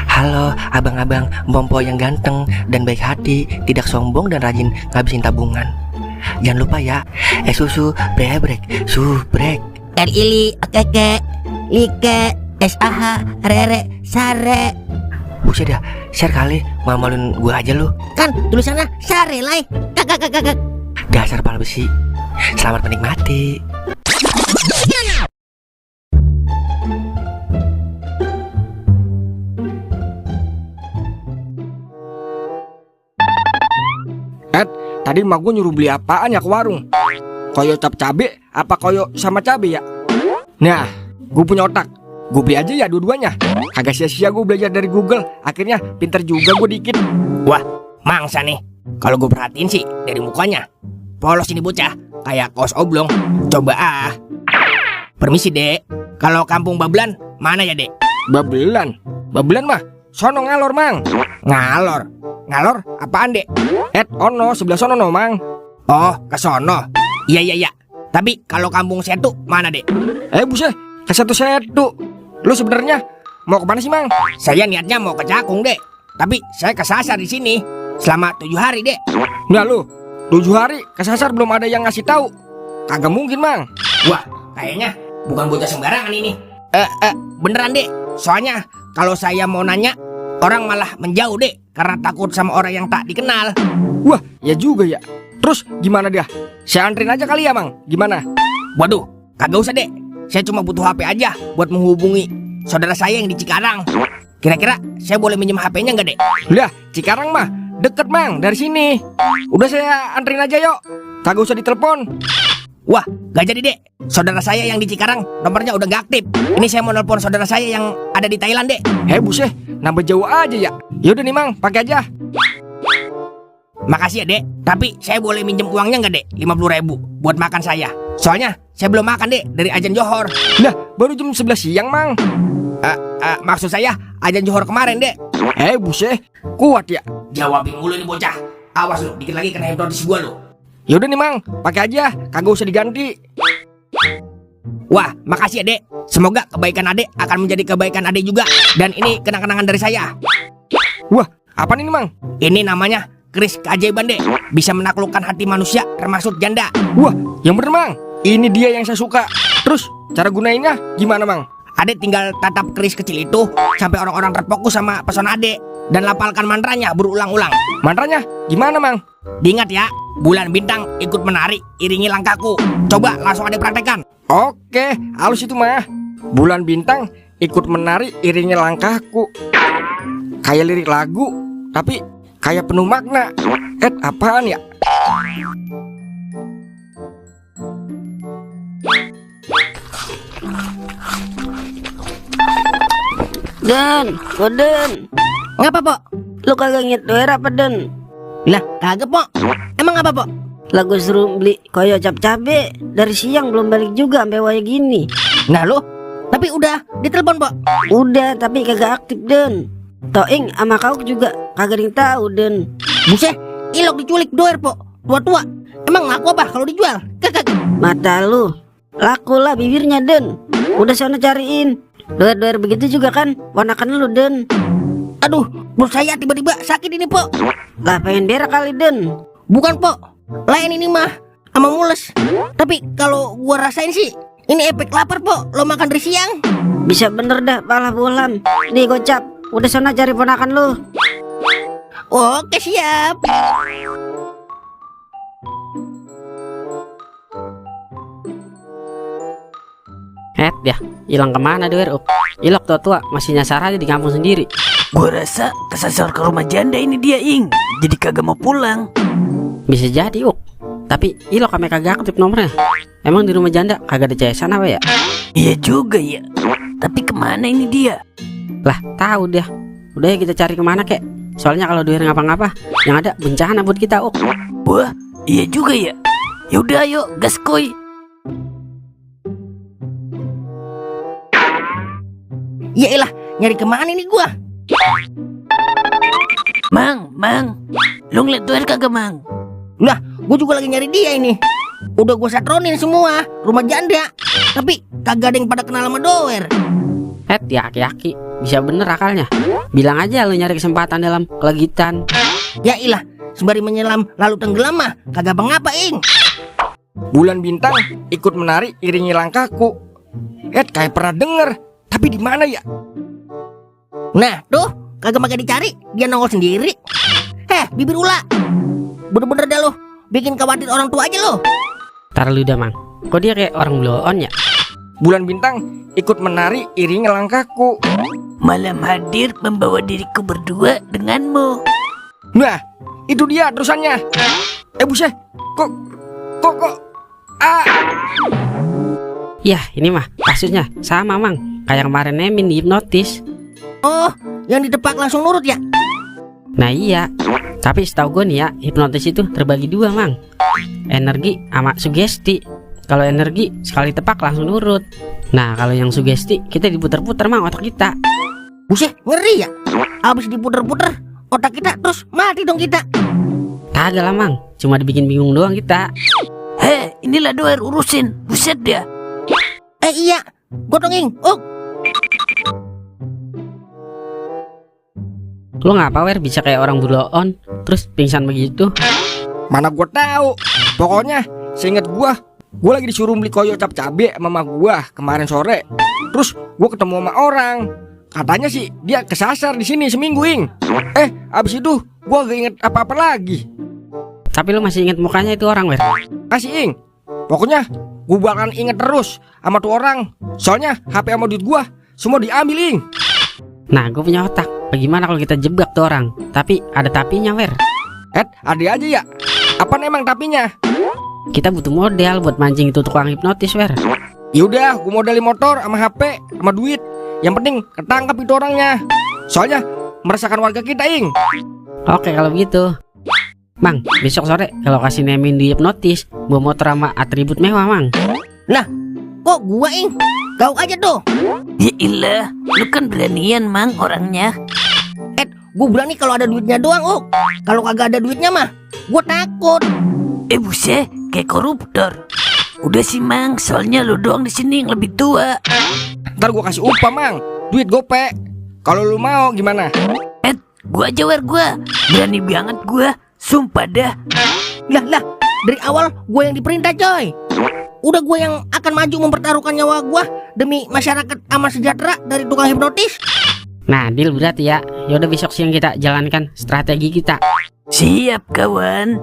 Halo abang-abang Bompo yang ganteng dan baik hati, tidak sombong dan rajin ngabisin tabungan. Jangan lupa ya, susu brebrek, subrek. Ili, keke, like, SAH, rere, sare. Buset dah, share kali, malu-maluin gua aja lu. Kan tulisannya sare lai. Kakak. Dasar pala besi. Selamat menikmati. Tadi emak gue nyuruh beli apaan ya ke warung? Koyo cap cabe apa koyo sama cabe ya? Nah, gue punya otak. Gue beli aja ya dua-duanya. Kagak sia-sia gue belajar dari Google. Akhirnya pinter juga gue dikit. Wah, mangsa nih. Kalau gue perhatiin sih dari mukanya polos ini bocah, kayak kaos oblong. Coba Permisi dek, kalau kampung Babelan mana ya dek? Babelan? Babelan mah sono ngalor mang. Ngalor? Ngalor apaan dek? Ono sebelah sono no mang. Oh, ke sono. Iya. Tapi kalau kampung Setu mana dek? Buset, ke setu. Lu sebenarnya mau kemana sih mang? Saya niatnya mau ke Cakung dek, tapi saya kesasar di sini selama 7 hari dek. Nah lu 7 hari kesasar belum ada yang ngasih tahu. Kagak mungkin mang. Wah, kayaknya bukan bocah sembarangan ini. Beneran dek. Soalnya kalau saya mau nanya, orang malah menjauh dek, karena takut sama orang yang tak dikenal. Wah, ya juga ya. Terus gimana dia? Saya antrin aja kali ya mang. Gimana? Waduh, kagak usah dek. Saya cuma butuh HP aja buat menghubungi saudara saya yang di Cikarang. Kira-kira saya boleh minjem HP-nya nggak dek? Lah, Cikarang mah deket mang dari sini. Udah saya antrin aja yuk. Kagak usah ditelepon. Wah, gak jadi dek. Saudara saya yang di Cikarang nomornya udah gak aktif. Ini saya mau nelpon saudara saya yang ada di Thailand dek. Buset, nambah jauh aja ya. Yaudah nih mang, pakai aja. Makasih ya dek. Tapi saya boleh minjem uangnya nggak dek? 50.000 buat makan saya. Soalnya saya belum makan dek dari azan Johor. Lah, baru jam 11 siang mang. Maksud saya azan Johor kemarin dek. Buset, kuat ya. Jawabin mulu nih bocah. Awas lu, dikit lagi kena hipnotis gua lu. Yaudah nih mang, pakai aja, kagak usah diganti. Wah, makasih ya dek. Semoga kebaikan adek akan menjadi kebaikan adek juga. Dan ini kenang-kenangan dari saya. Wah, apa ini mang? Ini namanya keris keajaiban dek. Bisa menaklukkan hati manusia termasuk janda. Wah, yang bener mang. Ini dia yang saya suka. Terus cara gunainnya gimana mang? Adek tinggal tatap keris kecil itu sampai orang-orang terfokus sama pesona adek, dan lapalkan mantranya berulang-ulang. Mantranya gimana mang? Diingat ya, bulan bintang ikut menari iringi langkahku. Coba langsung adek praktekkan. Oke, halus itu mah. Bulan bintang ikut menari iringi langkahku. Kayak lirik lagu, tapi kayak penuh makna. Apaan ya? Den. Ngapa po? Lu kagak nginget doer apa Den? Lah kagak po. Emang apa po? Lagu suruh beli koyo cap cabe. Dari siang belum balik juga sampai waya gini. Nah lu, tapi udah ditelepon po? Udah, tapi kagak aktif Den. Toing sama kau juga kagak ada yang tahu Den. Buset, ilok diculik doer po. Tua-tua. Emang ngaku apa kalau dijual? Kakak. Mata lu, laku lah bibirnya Den. Udah sana cariin. Doer-doer begitu juga kan ponakan lu Den. Aduh, perut saya tiba-tiba sakit ini po. Lah pengen berak kali Den. Bukan po, lain ini mah sama mules. Tapi kalau gua rasain sih ini efek lapar po. Lo makan dari siang. Bisa bener dah pala bolam. Nih gocap, udah sana cari ponakan lu. Oke siap. Ya, hilang kemana doer? Ilok tua masih nyasar aja di kampung sendiri. Gua rasa kesasar ke rumah janda ini dia ing. Jadi kagak mau pulang. Bisa jadi tapi Ilok kami kagak aktif nomornya. Emang di rumah janda kagak ada cesan apa ya? Iya juga ya. Tapi kemana ini dia? Lah tahu dia. Udah ya kita cari kemana kek. Soalnya kalau doer ngapa-ngapa yang ada bencana buat kita Wah, iya juga ya. Yaudah ayo gaskoy. Yaelah, nyari kemana nih gua? Mang, lu ngeliat doer kagak mang? Lah, gua juga lagi nyari dia ini. Udah gua satronin semua rumah janda, tapi kagak ada yang pada kenal sama doer. Ya aki-aki, bisa bener akalnya. Bilang aja lu nyari kesempatan dalam kelegitan. Ya ilah, sembari menyelam lalu tenggelam mah kagak mengapa ing. Bulan bintang ikut menari iringi langkahku. Kayak pernah denger, tapi di mana ya? Nah tuh, kagak pakai dicari, dia nongol sendiri. Bibir ula, bener-bener dah lo bikin khawatir orang tua aja lo. Tar lu dah, Mang. Kok dia kayak orang blow on ya? Bulan bintang ikut menari iringi langkahku. Malam hadir membawa diriku berdua denganmu. Nah, itu dia terusannya. Buset, kok Yah, ini mah kasusnya sama, Mang. Kayak kemarin Nemin dihipnotis. Oh, yang ditepak langsung nurut ya? Nah iya, tapi setahu gue nih ya, hipnotis itu terbagi dua, Mang. Energi sama sugesti. Kalau energi sekali tepak langsung nurut. Nah kalau yang sugesti kita diputer-puter, Mang, otak kita. Buset, ngeri ya? Abis diputer-puter otak kita terus mati dong kita. Kagak lah, Mang, cuma dibikin bingung doang kita. Inilah doer urusin. Buset dah. Iya, gotonging. Lo ngapa, Wer, bisa kayak orang blow on terus pingsan begitu? mana gua tahu. Pokoknya seingat gua lagi disuruh beli koyo cap cabe sama mama gua kemarin sore. Terus gua ketemu sama orang. Katanya sih dia kesasar di sini seminggu, ing. Abis itu gua gak inget apa-apa lagi. Tapi lo masih inget mukanya itu orang, Wer? Kasih, ing. Pokoknya gua bakalan inget terus sama tuh orang. Soalnya HP sama duit gua semua diambil, ing. Nah, gue punya otak. Bagaimana kalau kita jebak tuh orang? Tapi ada tapinya, Wer. Ada aja ya. Apa emang tapinya? Kita butuh modal buat mancing itu tukang hipnotis, Wer. Yaudah, gua modalin motor sama HP sama duit. Yang penting ketangkap itu orangnya. Soalnya meresahkan warga kita, ing. Oke kalau begitu, Mang, besok sore kalau kasih Nemin di hipnotis, bawa motor sama atribut mewah, Mang. Lah, kok gua, ing? Kau aja tuh. Ya ilah, lu kan beranian, Mang, orangnya. Gua berani kalau ada duitnya doang, Kalau kagak ada duitnya mah gua takut. Buset, kayak koruptor. Udah sih, Mang, soalnya lu doang di sini yang lebih tua. Ntar gua kasih upah, Mang. Duit gope. Kalau lu mau gimana? Gua aja, Wer, gua berani banget gua. Sumpah dah. Lah, dari awal gua yang diperintah, coy. Udah gua yang akan maju mempertaruhkan nyawa gua demi masyarakat aman sejahtera dari tukang hipnotis. Nah, deal berarti ya. Yaudah besok siang kita jalankan strategi kita. Siap, kawan.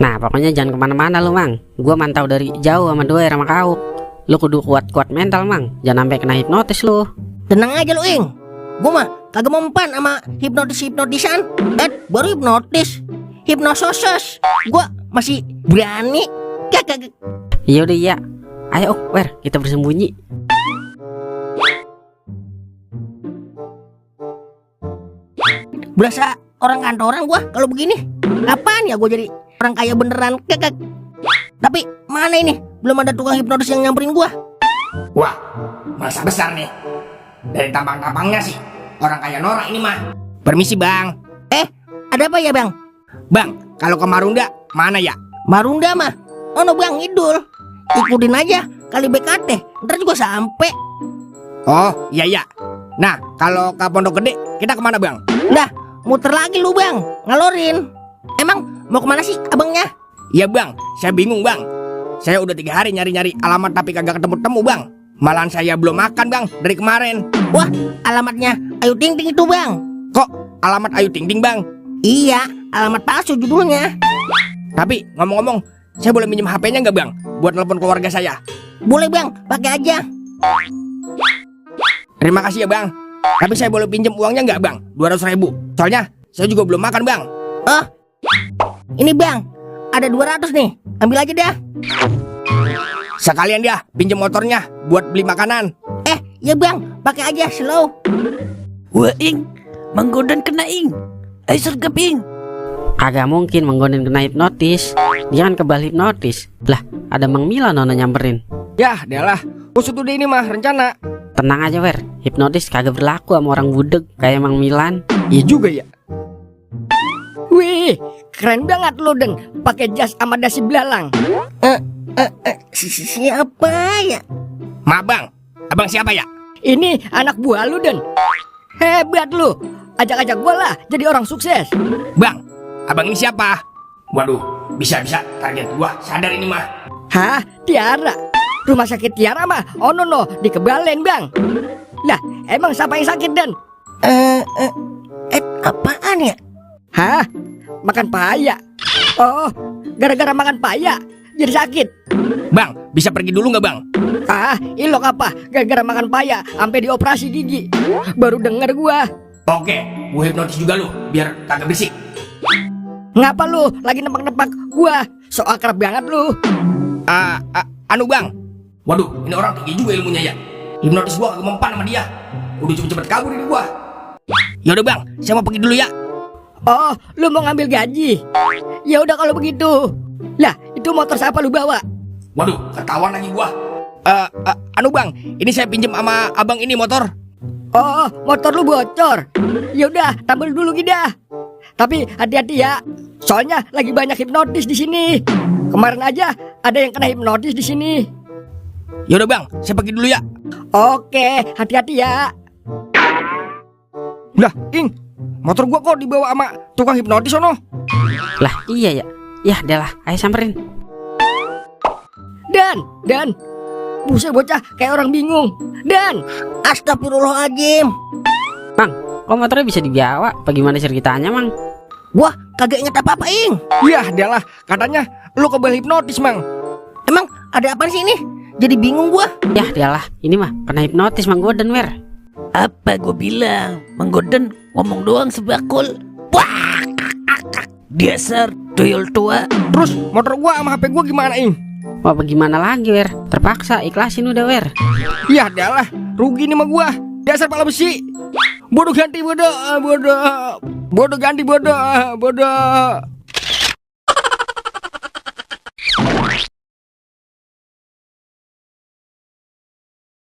Nah, pokoknya jangan kemana-mana lu, Mang. Gua mantau dari jauh sama Doer sama kau. Lu kudu kuat-kuat mental, Mang. Jangan sampai kena hipnotis lu. Tenang aja lu, ing. Gua mah kagak mempan sama hipnotisan. Baru hipnotis, hipnososos. Gua masih berani. Kagak. Iya udah iya. Ayo, Wer, kita bersembunyi. Berasa orang kantoran gua kalau begini. Kapan ya gua jadi orang kaya beneran? Kagak. Tapi mana ini? Belum ada tukang hipnotis yang nyamperin gua. Wah, masa besar nih. Dari tampang-tampangnya sih orang kaya norak ini mah. Permisi, Bang. Ada apa ya, Bang? Bang, kalau ke Marunda mana ya? Marunda mah ono, Bang, ngidul. Ikutin aja kali BKT, ntar juga sampai. Oh, iya. Nah, kalau ke Pondok Gede kita kemana, Bang? Dah, muter lagi lu, Bang, ngalorin. Emang mau kemana sih abangnya? Iya, Bang, saya bingung, Bang. Saya udah 3 hari nyari-nyari alamat tapi kagak ketemu-temu, Bang. Malahan saya belum makan, Bang, dari kemarin. Wah, alamatnya Ayu Ting Ting itu, Bang. Kok alamat Ayu Ting Ting, Bang? Iya, alamat palsu judulnya. Tapi ngomong-ngomong, saya boleh minjem HP-nya nggak, Bang? Buat telepon keluarga saya. Boleh, Bang, pakai aja. Terima kasih ya, Bang. Tapi saya boleh pinjam uangnya nggak, Bang? 200.000. Soalnya saya juga belum makan, Bang. Oh, ini, Bang, ada 200 nih. Ambil aja dah. Sekalian dia pinjam motornya buat beli makanan. Ya, Bang, pakai aja slow. Wah, ing, menggodan kena, ing. Ayo sergap, ing. Kagak mungkin menggonin kena hipnotis. Dia kan kebal hipnotis. Lah, ada Mang Milan nona nyamperin. Yah, dialah. Usut udah ini mah rencana. Tenang aja, Wer. Hipnotis kagak berlaku sama orang budeg kayak Mang Milan. Iya juga ya. Wih, keren banget lu, Den. Pakai jas sama dasi belalang. Siapa ya? Ma abang. Abang siapa ya? Ini anak buah lu, Den. Hebat lu. Ajak-ajak gua lah jadi orang sukses. Bang, abang ini siapa? Waduh, bisa-bisa target gua sadar ini mah. Hah? Tiara? Rumah sakit Tiara mah? Oh no, di Kebalen, Bang. Lah, emang siapa yang sakit, Den? Apaan ya? Hah? Makan paya? Oh, gara-gara makan paya jadi sakit. Bang, bisa pergi dulu nggak bang? Ah, ilok apa? Gara-gara makan paya sampai dioperasi gigi. Baru denger gua. Oke, gue hipnotis juga lu, biar kagak berisik. Ngapa lu lagi nebak-nebak gua? So akrab banget lu. Anu bang. Waduh, ini orang tinggi juga ilmunya ya. Hipnotis gua kagak mempan sama dia. Udah cepet-cepet kabur ini gua. Yaudah bang, saya mau pergi dulu ya. Oh, lu mau ngambil gaji? Ya udah kalau begitu. Lah, itu motor siapa lu bawa? Waduh, ketahuan lagi gua. Anu bang, ini saya pinjem sama abang ini motor. Oh, motor lu bocor. Ya udah, tampil dulu kita. Tapi hati-hati ya. Soalnya lagi banyak hipnotis di sini. Kemarin aja ada yang kena hipnotis di sini. Yaudah bang, saya pergi dulu ya. Oke, hati-hati ya. Lah, Ing, motor gua kok dibawa sama tukang hipnotis sono? Lah iya ya. Ya adalah, ayo samperin. Dan buset bocah kayak orang bingung. Dan Astagfirullahaladzim. Mang, kok motornya bisa dibawa? Bagaimana ceritanya, Mang? Wah, kagak inget apa-apa, Ing. Iya, adalah katanya lu kebal hipnotis, Mang. Emang ada apa sih ini? Jadi bingung gua. Ya adalah, ini mah kena hipnotis Mang Goden, Wer. Apa gue bilang? Mang Goden ngomong doang sebakul. Wah, dasar tuyul tua. Terus motor gua sama HP gua gimana, Ing? Wah bagaimana lagi, Wer? Terpaksa ikhlasin udah, Wer. Iya, adalah rugi nih sama gua. Dasar pala besi. Bodoh ganti bodoh, bodoh. Bodoh ganti bodoh, bodoh.